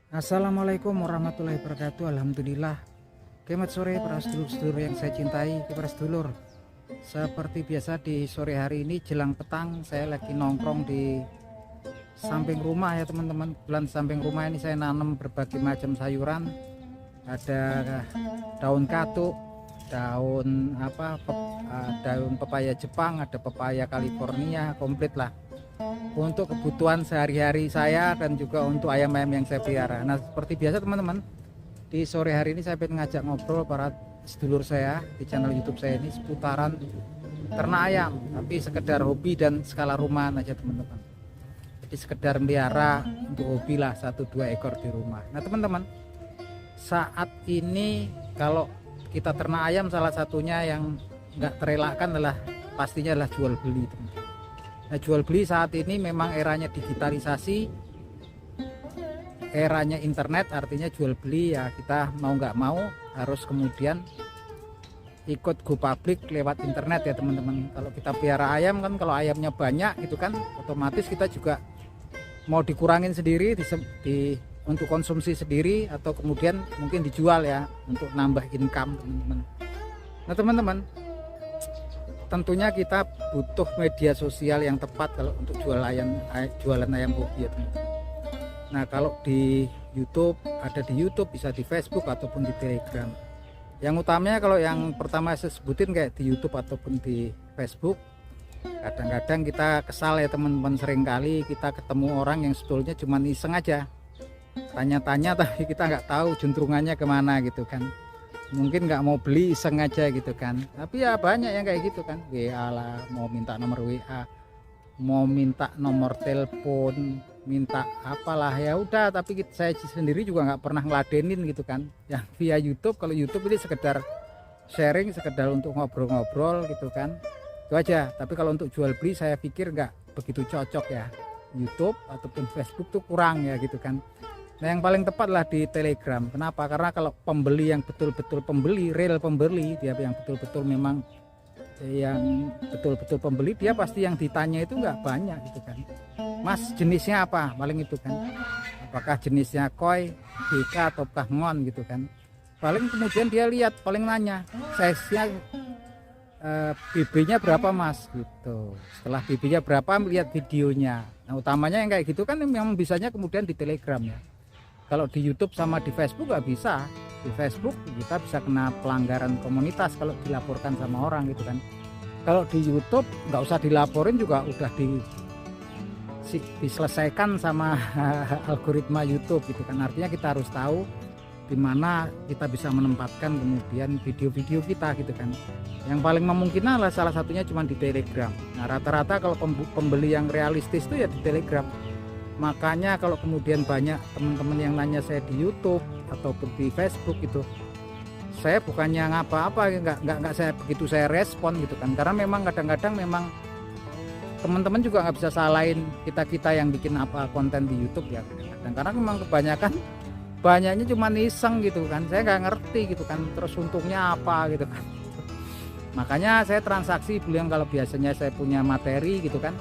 Assalamualaikum warahmatullahi wabarakatuh. Alhamdulillah. Selamat sore para sedulur-sedulur yang saya cintai. Para sedulur, seperti biasa di sore hari ini jelang petang saya lagi nongkrong di samping rumah ya teman-teman. Bulan samping rumah ini saya nanam berbagai macam sayuran. Ada daun katuk, daun pepaya Jepang, ada pepaya California, komplit lah untuk kebutuhan sehari-hari saya dan juga untuk ayam-ayam yang saya pelihara. Nah, seperti biasa teman-teman, di sore hari ini saya ingin ngajak ngobrol para sedulur saya di channel YouTube saya ini seputaran ternak ayam, tapi sekedar hobi dan skala rumahan aja teman-teman. Jadi sekedar melihara untuk hobi lah, 1-2 ekor di rumah. Nah teman-teman, saat ini kalau kita ternak ayam, salah satunya yang nggak terelakkan adalah pastinya adalah jual beli teman-teman. Nah, jual beli saat ini memang eranya digitalisasi, eranya internet, artinya jual beli ya kita mau nggak mau harus kemudian ikut go public lewat internet ya teman-teman. Kalau kita pelihara ayam kan, kalau ayamnya banyak gitu kan, otomatis kita juga mau dikurangin sendiri untuk konsumsi sendiri atau kemudian mungkin dijual ya untuk nambah income teman-teman. Nah teman-teman, tentunya kita butuh media sosial yang tepat kalau untuk jualan ayam hobi ya teman-teman. Nah kalau di YouTube, ada di YouTube, bisa di Facebook ataupun di Telegram. Yang utamanya kalau yang pertama saya sebutin kayak di YouTube ataupun di Facebook, kadang-kadang kita kesal ya teman-teman, seringkali kita ketemu orang yang sebetulnya cuma iseng aja tanya-tanya tapi kita nggak tahu juntrungannya kemana gitu kan. Mungkin nggak mau beli, iseng aja gitu kan, tapi ya banyak yang kayak gitu kan, WA lah, mau minta nomor WA, mau minta nomor telepon, minta apalah, ya udah. Tapi saya sendiri juga nggak pernah ngeladenin gitu kan yang via YouTube. Kalau YouTube ini sekedar sharing, sekedar untuk ngobrol-ngobrol gitu kan, itu aja. Tapi kalau untuk jual beli saya pikir nggak begitu cocok ya, YouTube ataupun Facebook tuh kurang ya gitu kan. Nah yang paling tepat lah di Telegram. Kenapa? Karena kalau pembeli yang betul-betul pembeli, real pembeli, dia yang betul-betul memang yang betul-betul pembeli, dia pasti yang ditanya itu nggak banyak gitu kan. Mas jenisnya apa? Paling itu kan. Apakah jenisnya koi, BK ataukah ngon gitu kan. Paling kemudian dia lihat, paling nanya size-nya BB-nya berapa mas gitu. Setelah BB-nya berapa, lihat videonya. Nah utamanya yang kayak gitu kan memang bisanya kemudian di Telegram ya. Kalau di YouTube sama di Facebook nggak bisa. Di Facebook kita bisa kena pelanggaran komunitas kalau dilaporkan sama orang gitu kan. Kalau di YouTube nggak usah dilaporin juga udah diselesaikan sama algoritma YouTube gitu kan. Artinya kita harus tahu di mana kita bisa menempatkan kemudian video-video kita gitu kan. Yang paling memungkinkan adalah salah satunya cuma di Telegram. Nah rata-rata kalau pembeli yang realistis itu ya di Telegram. Makanya kalau kemudian banyak teman-teman yang nanya saya di YouTube ataupun di Facebook gitu, saya bukannya ngapa-apa, nggak saya begitu saya respon gitu kan. Karena memang kadang-kadang memang teman-teman juga nggak bisa salahin kita yang bikin apa konten di YouTube ya. Dan karena memang kebanyakan banyaknya cuma iseng gitu kan, saya nggak ngerti gitu kan. Terus untungnya apa gitu kan. Makanya saya transaksi bilang kalau biasanya saya punya materi gitu kan,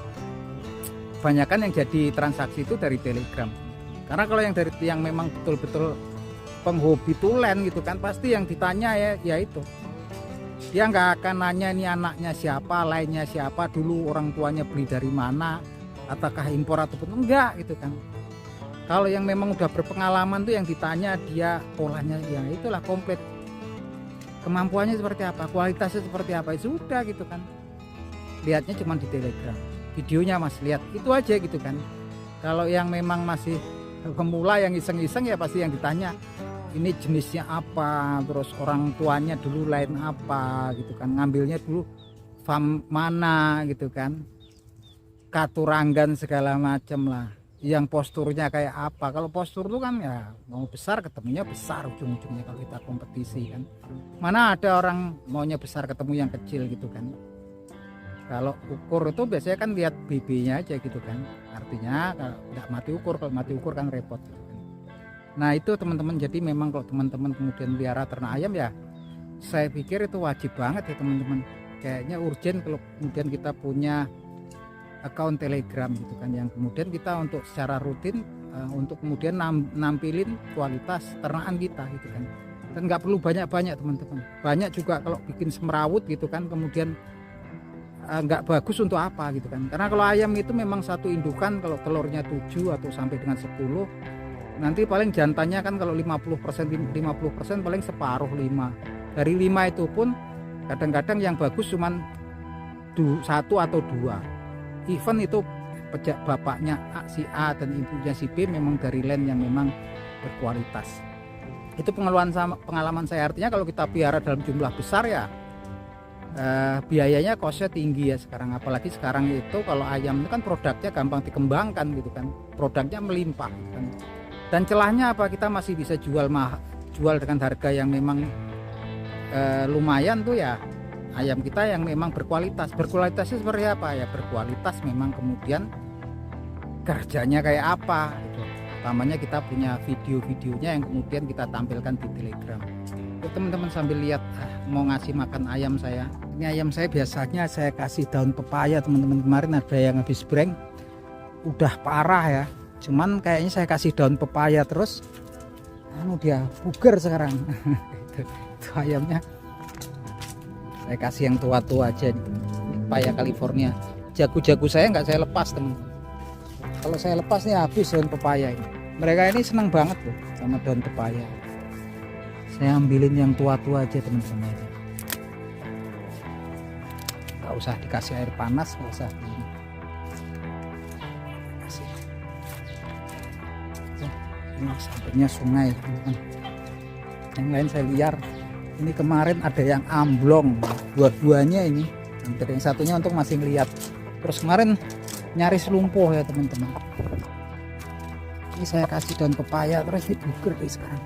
kebanyakan yang jadi transaksi itu dari Telegram. Karena kalau yang dari yang memang betul-betul penghobi tulen gitu kan, pasti yang ditanya ya itu. Dia nggak akan nanya ini anaknya siapa, lainnya siapa, dulu orang tuanya beli dari mana, ataukah impor ataupun enggak gitu kan. Kalau yang memang udah berpengalaman tuh yang ditanya dia polanya ya itulah komplit. Kemampuannya seperti apa, kualitasnya seperti apa, ya sudah gitu kan. Lihatnya cuma di Telegram. Videonya mas lihat itu aja gitu kan. Kalau yang memang masih pemula yang iseng-iseng ya pasti yang ditanya ini jenisnya apa, terus orang tuanya dulu lain apa gitu kan, ngambilnya dulu farm mana gitu kan, katuranggan segala macam lah, yang posturnya kayak apa. Kalau postur tuh kan ya mau besar ketemunya besar ujung-ujungnya kalau kita kompetisi kan, mana ada orang maunya besar ketemu yang kecil gitu kan. Kalau ukur itu biasanya kan lihat BB-nya aja gitu kan. Artinya kalau nggak mati ukur, kalau mati ukur kan repot gitu kan. Nah itu teman-teman, jadi memang kalau teman-teman kemudian pelihara ternak ayam ya saya pikir itu wajib banget ya teman-teman. Kayaknya urgent kalau kemudian kita punya account Telegram gitu kan, yang kemudian kita untuk secara rutin untuk kemudian nampilin kualitas ternakan kita gitu kan. Dan nggak perlu banyak-banyak teman-teman. Banyak juga kalau bikin semrawut gitu kan, kemudian nggak bagus untuk apa gitu kan. Karena kalau ayam itu memang satu indukan, kalau telurnya 7 atau sampai dengan 10, nanti paling jantannya kan kalau 50% paling separuh 5. Dari 5 itu pun kadang-kadang yang bagus cuman 1 atau 2. Even itu bapaknya si A dan ibunya si B memang dari land yang memang berkualitas. Itu pengalaman saya. Artinya kalau kita piara dalam jumlah besar ya biayanya, costnya tinggi ya sekarang. Apalagi sekarang itu kalau ayam itu kan produknya gampang dikembangkan gitu kan, produknya melimpah gitu kan. Dan celahnya apa, kita masih bisa jual dengan harga yang memang lumayan tuh ya. Ayam kita yang memang berkualitasnya seperti apa ya, berkualitas memang kemudian kerjanya kayak apa gitu. Utamanya kita punya video-videonya yang kemudian kita tampilkan di Telegram. Teman-teman sambil lihat mau ngasih makan ayam saya. Ini ayam saya biasanya saya kasih daun pepaya teman-teman. Kemarin ada yang habis breng, udah parah ya. Cuman kayaknya saya kasih daun pepaya terus, dia bugar sekarang. Itu ayamnya. Saya kasih yang tua-tua aja nih. Pepaya California. Jagu-jagu saya nggak saya lepas teman-teman. Kalau saya lepas nih habis daun pepaya ini. Mereka ini senang banget loh sama daun pepaya. Saya ambilin yang tua-tua aja teman-teman. Gak usah dikasih air panas, gak usah ini. Kasih. Ini sampingnya sungai teman-teman. Yang lain saya liar. Ini kemarin ada yang amblong, dua-duanya ini. Hampir yang satunya untuk masih ngeliat. Terus kemarin nyaris lumpuh ya teman-teman. Ini saya kasih daun pepaya terus dibuker deh sekarang.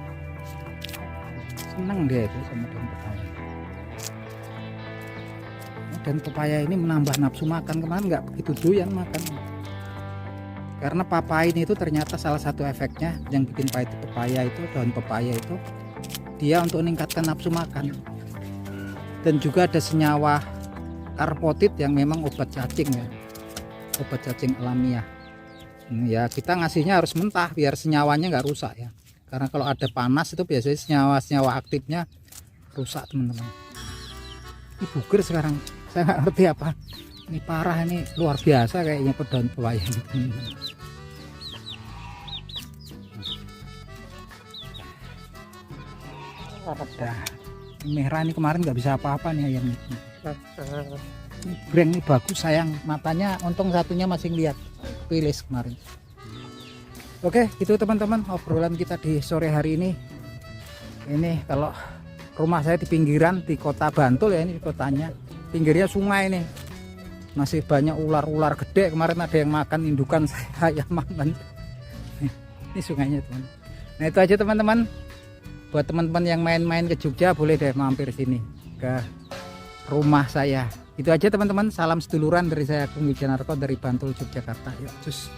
Senang dia itu sama daun pepaya. Dan pepaya ini menambah nafsu makan. Kemarin nggak begitu doyan makan. Karena papain itu ternyata salah satu efeknya yang bikin pahit pepaya itu, daun pepaya itu, dia untuk meningkatkan nafsu makan. Dan juga ada senyawa karpotit yang memang obat cacing ya. Obat cacing alamiah. Ya kita ngasihnya harus mentah biar senyawanya nggak rusak ya, karena kalau ada panas itu biasanya senyawa aktifnya rusak teman-teman. Ini buger sekarang, saya nggak ngerti apa ini, parah ini, luar biasa kayaknya daun pepaya ini teman-teman. Ada merah ini, kemarin nggak bisa apa-apa nih ayam ini. Ini breng ini bagus sayang, matanya untung satunya masih lihat rilis kemarin. Oke itu teman-teman obrolan kita di sore hari ini. Ini kalau rumah saya di pinggiran di kota Bantul ya, ini di kotanya pinggirnya sungai nih, masih banyak ular-ular gede. Kemarin ada yang makan indukan saya ayam makan. Ini sungainya teman. Nah itu aja teman-teman, buat teman-teman yang main-main ke Jogja boleh deh mampir sini ke rumah saya. Itu aja teman-teman, salam seduluran dari saya Agung Wijanarko dari Bantul, Yogyakarta. Yuk cus.